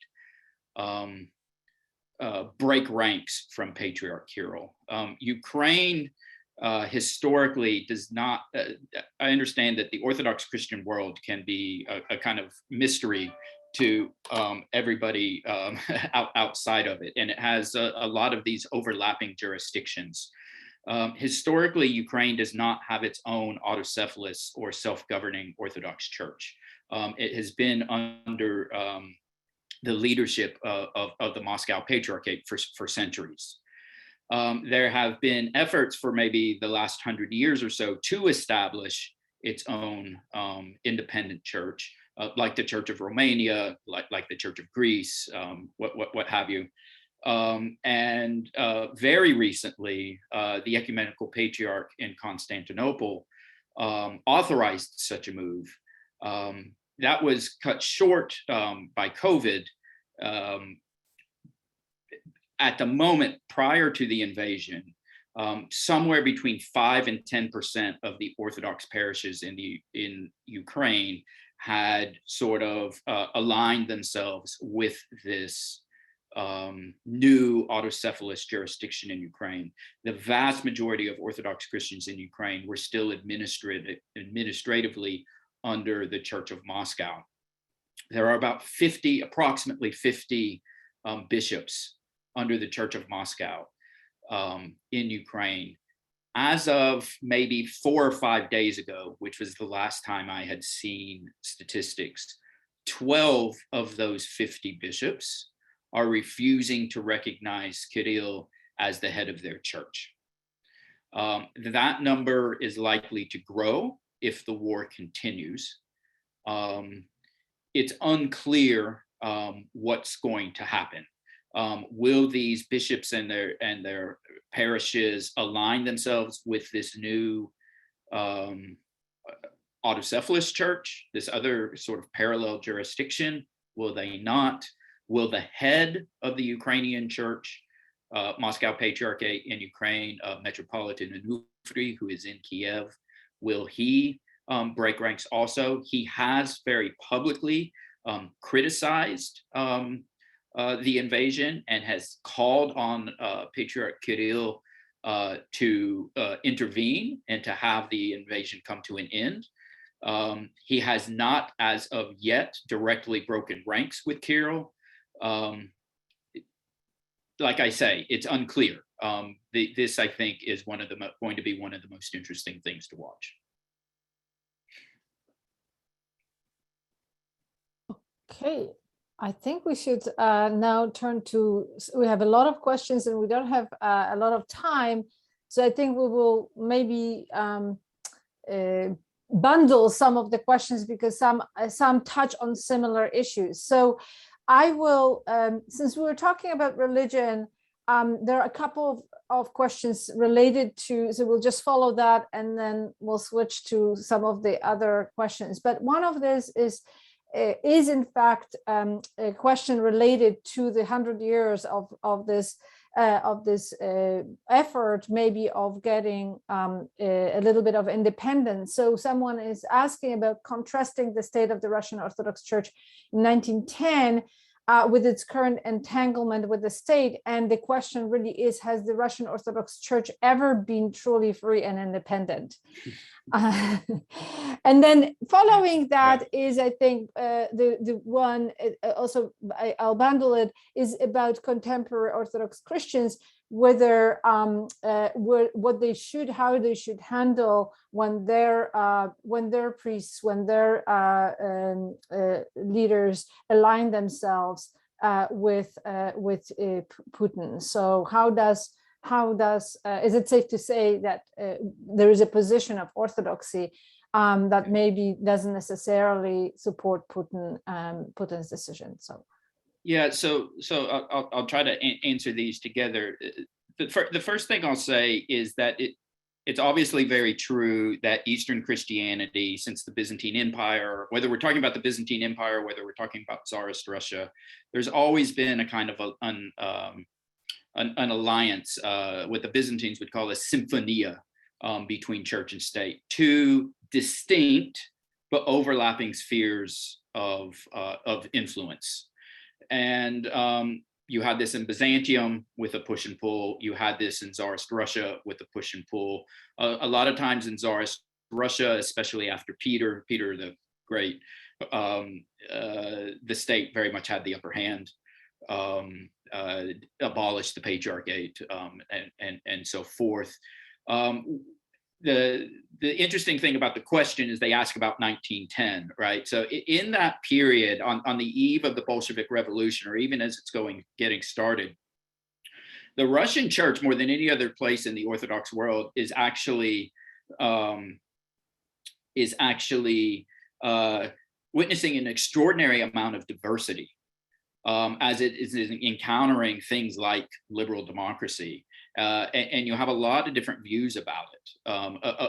break ranks from Patriarch Kirill. Ukraine historically does not, I understand that the Orthodox Christian world can be a kind of mystery to everybody outside of it. And it has a lot of these overlapping jurisdictions. Historically, Ukraine does not have its own autocephalous or self-governing Orthodox Church. It has been under the leadership of the Moscow Patriarchate for centuries. There have been efforts for maybe the last 100 years or so to establish its own independent church, like the Church of Romania, like the Church of Greece, what have you. And very recently, the Ecumenical Patriarch in Constantinople authorized such a move. That was cut short by COVID. At the moment prior to the invasion, somewhere between 5 and 10% of the Orthodox parishes in Ukraine had sort of aligned themselves with this new autocephalous jurisdiction in Ukraine. The vast majority of Orthodox Christians in Ukraine were still administratively under the Church of Moscow. There are about approximately 50 bishops under the Church of Moscow in Ukraine. As of maybe 4 or 5 days ago, which was the last time I had seen statistics, 12 of those 50 bishops are refusing to recognize Kirill as the head of their church. That number is likely to grow if the war continues. It's unclear what's going to happen. Will these bishops and their parishes align themselves with this new autocephalous church, this other sort of parallel jurisdiction? Will they not? Will the head of the Ukrainian church, Moscow Patriarchate in Ukraine, Metropolitan Onufry, who is in Kyiv, will he break ranks also? He has very publicly criticized the invasion and has called on Patriarch Kirill to intervene and to have the invasion come to an end. He has not, as of yet, directly broken ranks with Kirill. Like I say, it's unclear. This, I think, is going to be one of the most interesting things to watch. Okay, I think we should now turn to, we have a lot of questions and we don't have a lot of time. So I think we will maybe bundle some of the questions because some touch on similar issues. So I will, since we were talking about religion, there are a couple of questions related to, so we'll just follow that and then we'll switch to some of the other questions. But one of this is in fact a question related to the 100 years of this effort, maybe of getting a little bit of independence. So someone is asking about contrasting the state of the Russian Orthodox Church in 1910 with its current entanglement with the state. And the question really is, has the Russian Orthodox Church ever been truly free and independent? And then following that is, I think, the one also, I'll bundle it, is about contemporary Orthodox Christians, whether what they should, how they should handle when their priests, when their leaders align themselves with Putin. So how does is it safe to say that there is a position of orthodoxy that maybe doesn't necessarily support Putin's decision? So. Yeah, so I'll try to answer these together. The first thing I'll say is that it's obviously very true that Eastern Christianity, since the Byzantine Empire, whether we're talking about the Byzantine Empire, whether we're talking about Tsarist Russia, there's always been a kind of an alliance, what the Byzantines would call a symphonia between church and state, two distinct but overlapping spheres of influence. And you had this in Byzantium with a push and pull. You had this in Tsarist Russia with a push and pull. A lot of times in Tsarist Russia, especially after Peter the Great, the state very much had the upper hand, abolished the patriarchate, and so forth. The interesting thing about the question is they ask about 1910, right? So in that period, on the eve of the Bolshevik Revolution, or even as it's getting started, the Russian church, more than any other place in the Orthodox world, is actually witnessing an extraordinary amount of diversity as it is encountering things like liberal democracy. And you have a lot of different views about it,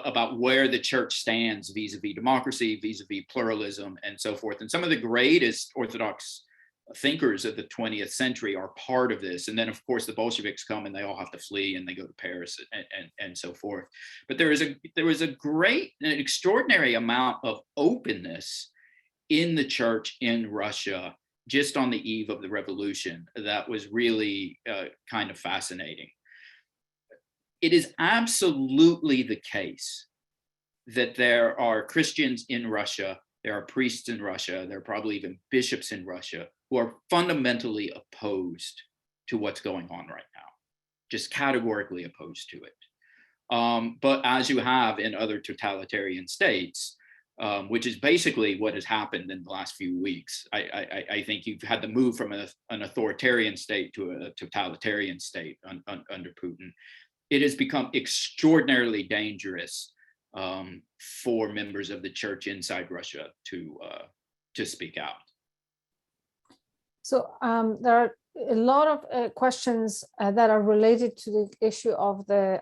about where the church stands vis-a-vis democracy, vis-a-vis pluralism, and so forth. And some of the greatest Orthodox thinkers of the 20th century are part of this. And then, of course, the Bolsheviks come and they all have to flee and they go to Paris and so forth. But there was an extraordinary amount of openness in the church in Russia just on the eve of the revolution that was really kind of fascinating. It is absolutely the case that there are Christians in Russia, there are priests in Russia, there are probably even bishops in Russia who are fundamentally opposed to what's going on right now, just categorically opposed to it. But as you have in other totalitarian states, which is basically what has happened in the last few weeks. I think you've had the move from an authoritarian state to a totalitarian state under Putin. It has become extraordinarily dangerous for members of the church inside Russia to speak out. So there are a lot of questions that are related to the issue of the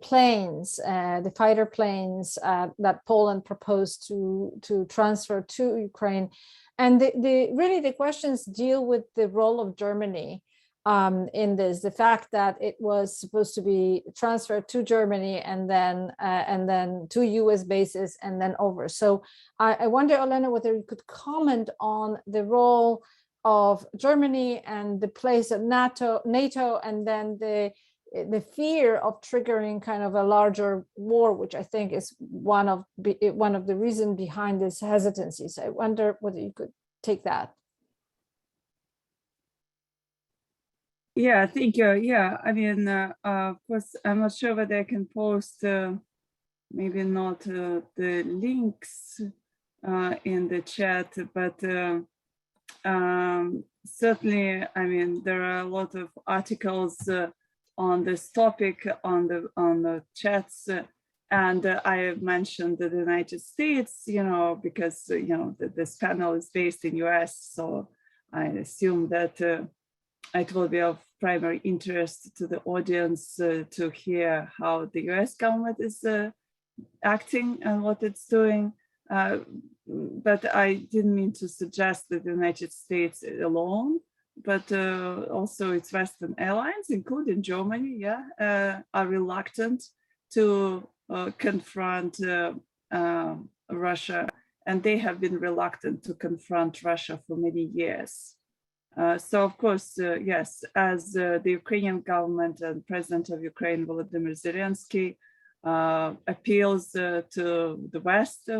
planes, the fighter planes that Poland proposed to transfer to Ukraine, and really the questions deal with the role of Germany in this. The fact that it was supposed to be transferred to Germany and then to US bases and then over. So I wonder, Olena, whether you could comment on the role of Germany and the place of NATO, and then the fear of triggering kind of a larger war, which I think is one of the reasons behind this hesitancy. So I wonder whether you could take that. Yeah, thank you. Yeah, I mean, of course, I'm not sure whether I can post, maybe not the links in the chat, but certainly, I mean, there are a lot of articles on this topic on the chats, and I have mentioned the United States, because this panel is based in US, so I assume that it will be of primary interest to the audience to hear how the US government is acting and what it's doing. But I didn't mean to suggest that the United States alone, but also its Western allies, including Germany, are reluctant to confront Russia, and they have been reluctant to confront Russia for many years. So of course, yes, as the Ukrainian government and President of Ukraine, Volodymyr Zelensky, appeals to the West,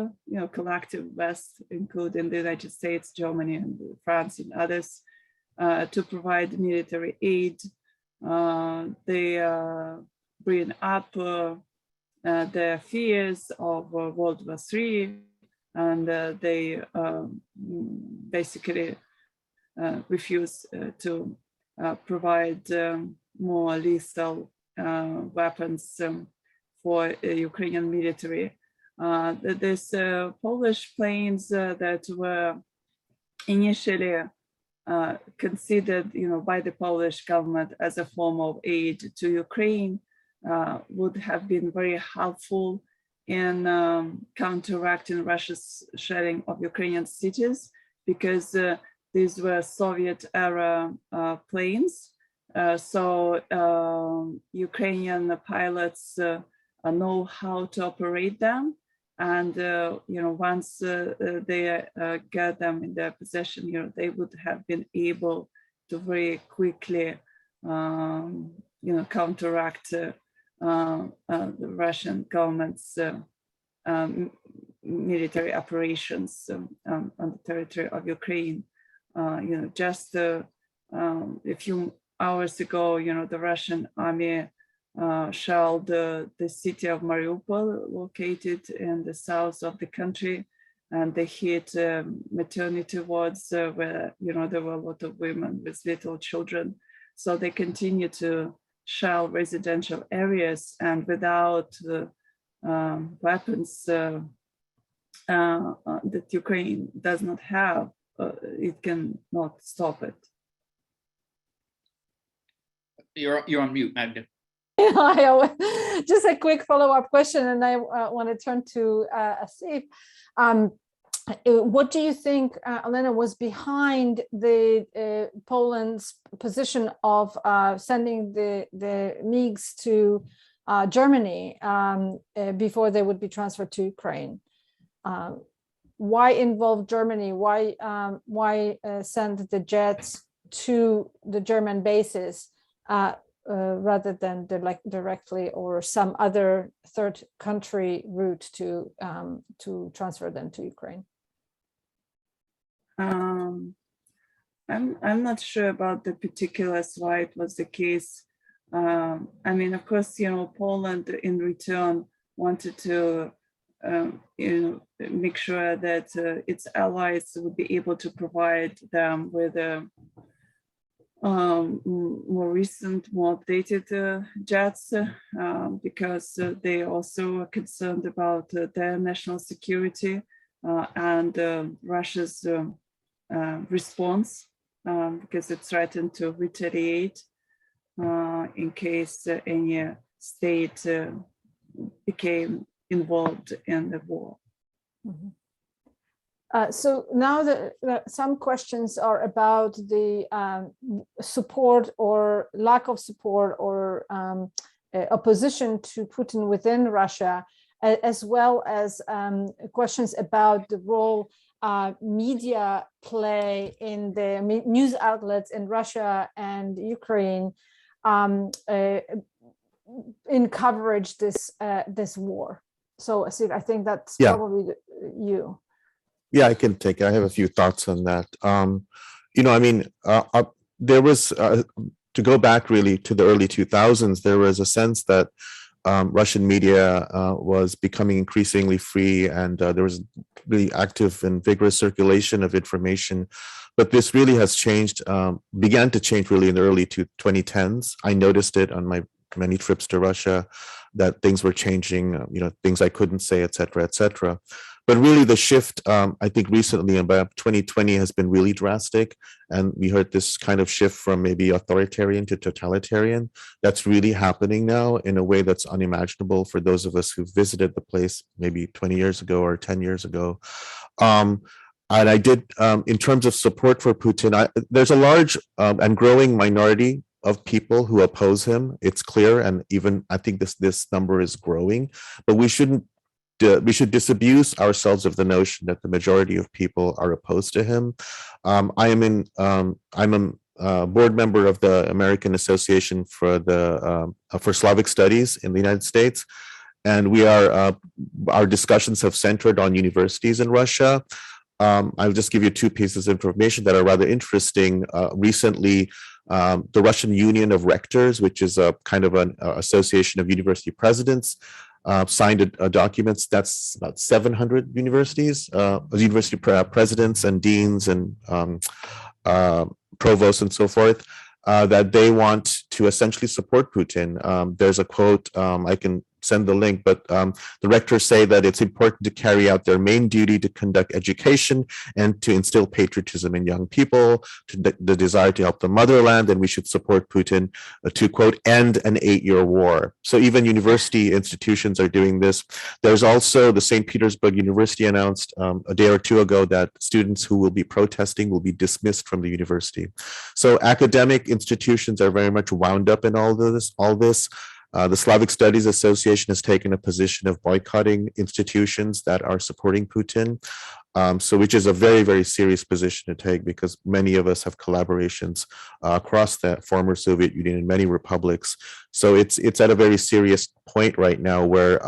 collective West, including the United States, Germany, and France, and others, to provide military aid. They bring up their fears of World War III, and they basically refuse to provide more lethal weapons for Ukrainian military. These Polish planes that were initially considered, by the Polish government as a form of aid to Ukraine would have been very helpful in counteracting Russia's sharing of Ukrainian cities, because these were Soviet-era planes So Ukrainian pilots know how to operate them, and once they get them in their possession, they would have been able to very quickly counteract the Russian government's military operations on the territory of Ukraine. Just a few hours ago, the Russian army shelled the city of Mariupol, located in the south of the country, and they hit maternity wards where there were a lot of women with little children. So they continue to shell residential areas, and without weapons that Ukraine does not have, it cannot stop it. You're on mute, Magda. Just a quick follow-up question, and I want to turn to Asif. What do you think, Olena, was behind the Poland's position of sending the MiGs to Germany before they would be transferred to Ukraine? Why involve Germany? Why send the jets to the German bases rather than directly or some other third country route to transfer them to Ukraine? I'm not sure about the particulars why it was the case. I mean, of course, Poland in return wanted to make sure that its allies would be able to provide them with more recent, more updated jets, because they also are concerned about their national security and Russia's response, because it threatened to retaliate in case any state became involved in the war. Mm-hmm. So now some questions are about the support or lack of support or opposition to Putin within Russia, as well as questions about the role media play in the news outlets in Russia and Ukraine in coverage this war. So Asif, I think that's probably you. Yeah, I can take it. I have a few thoughts on that. There was, to go back really to the early 2000s, there was a sense that Russian media was becoming increasingly free, and there was really active and vigorous circulation of information. But this really has changed, began to change really in the early 2010s. I noticed it on my many trips to Russia, that things were changing, things I couldn't say, et cetera, et cetera. But really the shift, I think recently about 2020 has been really drastic. And we heard this kind of shift from maybe authoritarian to totalitarian. That's really happening now in a way that's unimaginable for those of us who visited the place maybe 20 years ago or 10 years ago. And I did, in terms of support for Putin, there's a large and growing minority of people who oppose him. It's clear, and even I think this number is growing, but we should disabuse ourselves of the notion that the majority of people are opposed to him. I'm a board member of the American Association for Slavic Studies in the United States, and our discussions have centered on universities in Russia. I'll just give you two pieces of information that are rather interesting. Recently, the Russian Union of Rectors, which is a kind of an association of university presidents, signed documents. That's about 700 universities, university presidents and deans and provosts and so forth, that they want to essentially support Putin. There's a quote, I can send the link, but the rectors say that it's important to carry out their main duty to conduct education and to instill patriotism in young people, to the desire to help the motherland, and we should support Putin to, quote, end an 8-year war. So even university institutions are doing this. There's also the St. Petersburg University announced a day or two ago that students who will be protesting will be dismissed from the university. So academic institutions are very much wound up in all this. The Slavic Studies Association has taken a position of boycotting institutions that are supporting Putin, which is a very, very serious position to take, because many of us have collaborations across the former Soviet Union in many republics. So it's at a very serious point right now where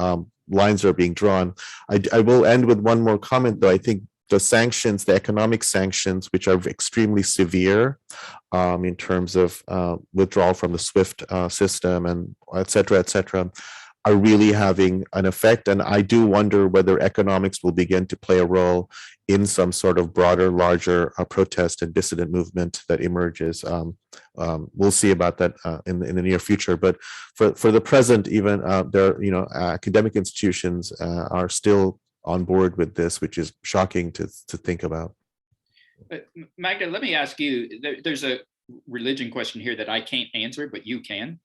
lines are being drawn. I will end with one more comment, though. I think the sanctions, the economic sanctions, which are extremely severe in terms of withdrawal from the SWIFT system and et cetera, are really having an effect. And I do wonder whether economics will begin to play a role in some sort of broader, larger protest and dissident movement that emerges. We'll see about that in the near future. But for the present, even academic institutions are still on board with this, which is shocking to think about. Magda, let me ask you, there's a religion question here that I can't answer, but you can,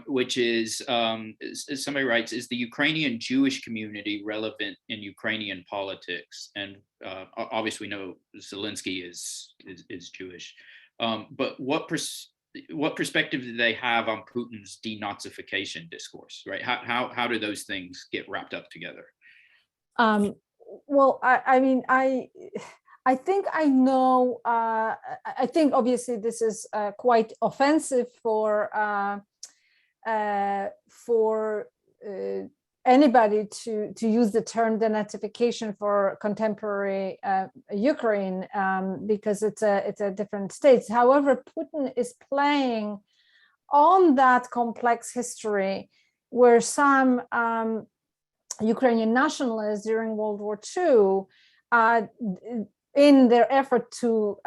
which is, somebody writes, is the Ukrainian Jewish community relevant in Ukrainian politics? And obviously we know Zelensky is Jewish, but what perspective do they have on Putin's denazification discourse, right? How do those things get wrapped up together? Well, I think I know. I think obviously this is quite offensive for anybody to use the term denazification for contemporary Ukraine, because it's a different state. However, Putin is playing on that complex history where some Ukrainian nationalists during World War II, in their effort to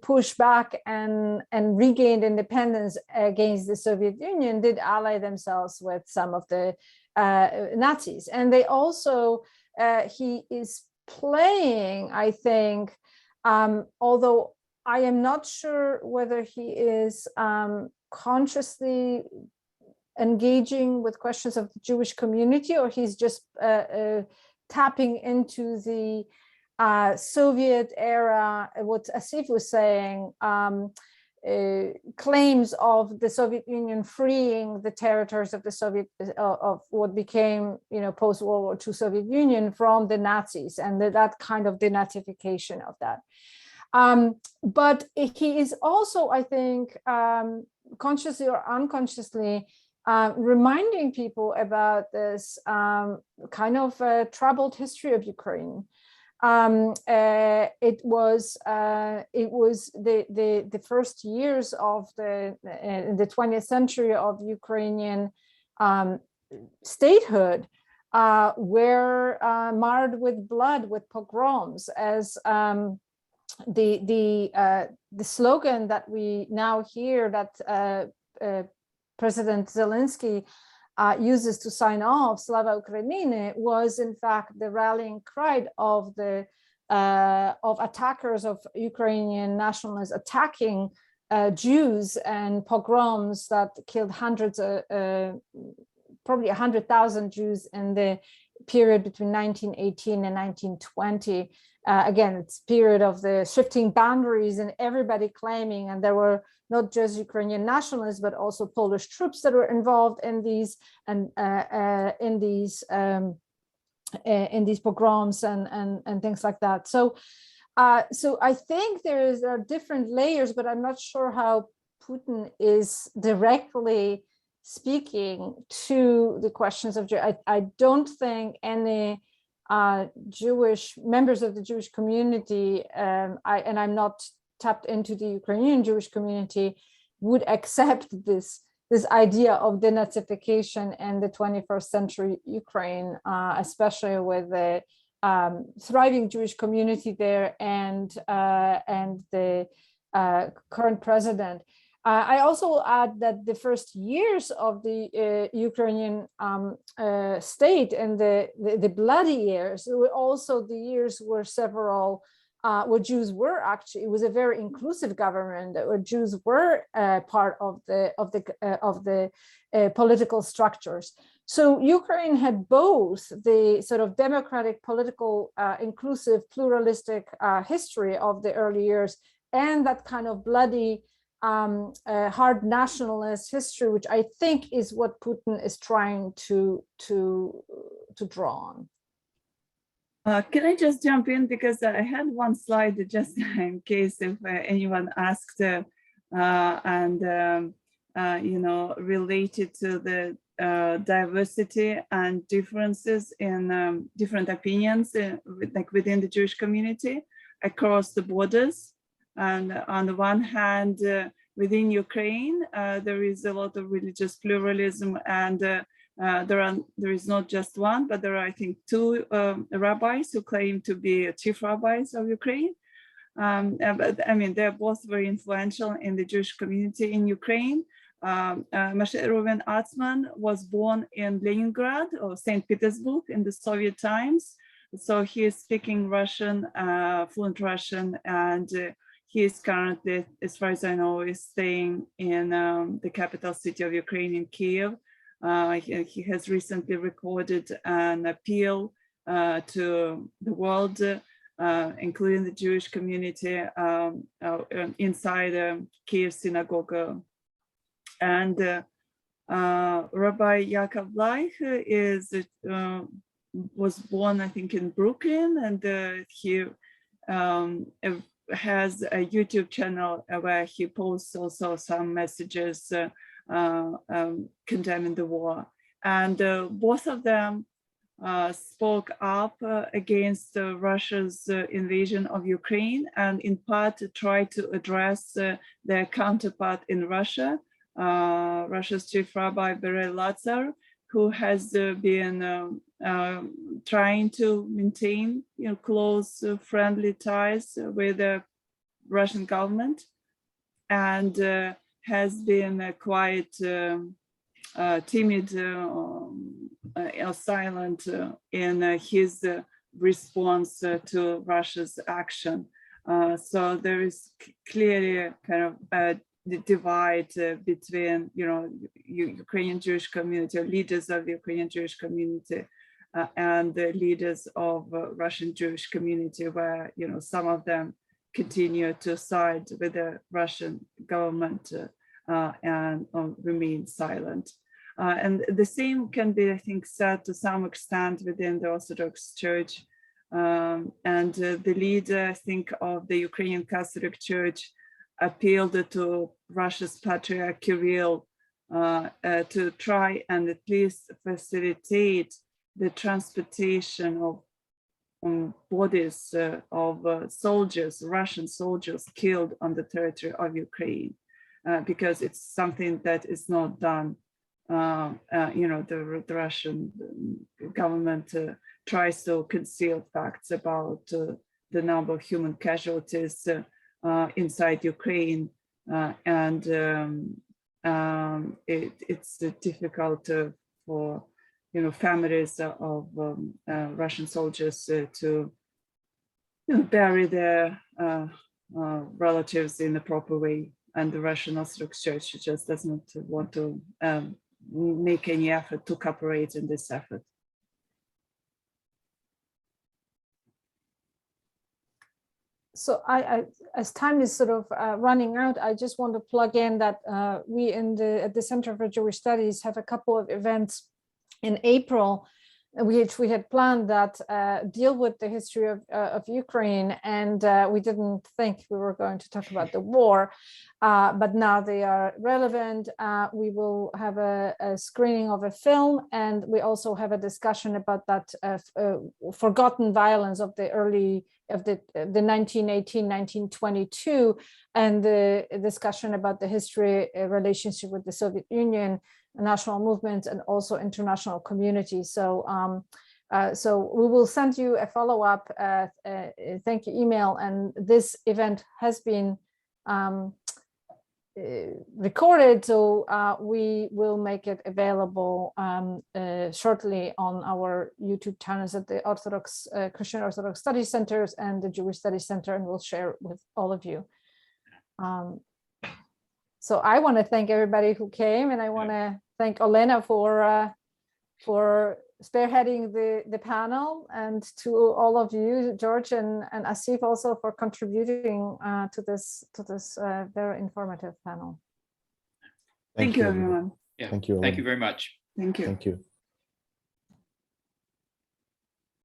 push back and regain independence against the Soviet Union, did ally themselves with some of the Nazis. And they also, he is playing, I think, although I am not sure whether he is consciously engaging with questions of the Jewish community, or he's just tapping into the Soviet era, what Asif was saying, claims of the Soviet Union freeing the territories of the Soviet, of what became, post-World War II Soviet Union from the Nazis, and that kind of denazification of that. But he is also, I think, consciously or unconsciously, reminding people about this kind of troubled history of Ukraine. It was the first years of the 20th century of Ukrainian statehood were marred with blood, with pogroms, as the slogan that we now hear that President Zelensky uses to sign off Slava Ukraini was in fact the rallying cry of the attackers, of Ukrainian nationalists attacking Jews, and pogroms that killed hundreds, probably 100,000 Jews in the period between 1918 and 1920. Again, it's period of the shifting boundaries and everybody claiming, and there were not just Ukrainian nationalists, but also Polish troops that were involved in these, and in these pogroms and things like that. So I think there are different layers, but I'm not sure how Putin is directly speaking to the questions of Jew. I don't think any Jewish members of the Jewish community, and I'm not tapped into the Ukrainian Jewish community, would accept this idea of denazification in the 21st century Ukraine, especially with the thriving Jewish community there and the current president. I also will add that the first years of the Ukrainian state and the bloody years were also the years where several where Jews were actually, it was a very inclusive government where Jews were part of the political structures. So Ukraine had both the sort of democratic, political, inclusive, pluralistic history of the early years and that kind of bloody, hard nationalist history, which I think is what Putin is trying to draw on. Can I just jump in, because I had one slide just in case if anyone asked, related to the diversity and differences in different opinions, like within the Jewish community across the borders. And on the one hand, within Ukraine, there is a lot of religious pluralism, and there is not just one, but there are, I think, two rabbis who claim to be chief rabbis of Ukraine. But I mean, they're both very influential in the Jewish community in Ukraine. Moshe Reuven Atzman was born in Leningrad or St. Petersburg in the Soviet times. So he is speaking Russian, fluent Russian, and he is currently, as far as I know, is staying in the capital city of Ukraine, in Kyiv. He has recently recorded an appeal to the world, including the Jewish community, inside Kyiv synagogue. And Rabbi Yaakov Bleich was born, I think, in Brooklyn, and he has a YouTube channel where he posts also some messages condemning the war. And both of them spoke up against Russia's invasion of Ukraine, and in part tried to address their counterpart in Russia, Russia's chief rabbi Berel Lazar, who has been trying to maintain close friendly ties with the Russian government, and has been quite timid or silent in his response to Russia's action. So there is clearly kind of a divide between, Ukrainian Jewish community, or leaders of the Ukrainian Jewish community, and the leaders of Russian Jewish community, where some of them continue to side with the Russian government and remain silent. And the same can be, I think, said to some extent within the Orthodox Church. And the leader, I think, of the Ukrainian Catholic Church appealed to Russia's Patriarch Kirill to try and at least facilitate the transportation of bodies of soldiers, Russian soldiers killed on the territory of Ukraine, because it's something that is not done. The Russian government tries to conceal facts about the number of human casualties inside Ukraine, and it's difficult for families of Russian soldiers to bury their relatives in a proper way, and the Russian Orthodox Church just doesn't want to make any effort to cooperate in this effort. So as time is sort of running out, I just want to plug in that we at the Center for Jewish Studies have a couple of events in April, which we had planned that deal with the history of Ukraine, and we didn't think we were going to talk about the war, but now they are relevant. We will have a screening of a film, and we also have a discussion about that forgotten violence of the 1918, 1922, and the discussion about the history relationship with the Soviet Union, national movements, and also international community. So so we will send you a follow-up thank you email, and this event has been recorded, so we will make it available shortly on our YouTube channels at the Orthodox Christian Orthodox Studies Centers and the Jewish Studies Center, and we'll share with all of you. So I want to thank everybody who came, and I want to thank Olena for spearheading the panel, and to all of you, George and Asif, also for contributing to this very informative panel. Thank you, everyone. Yeah. Thank you. Thank you very much. Thank you. Thank you.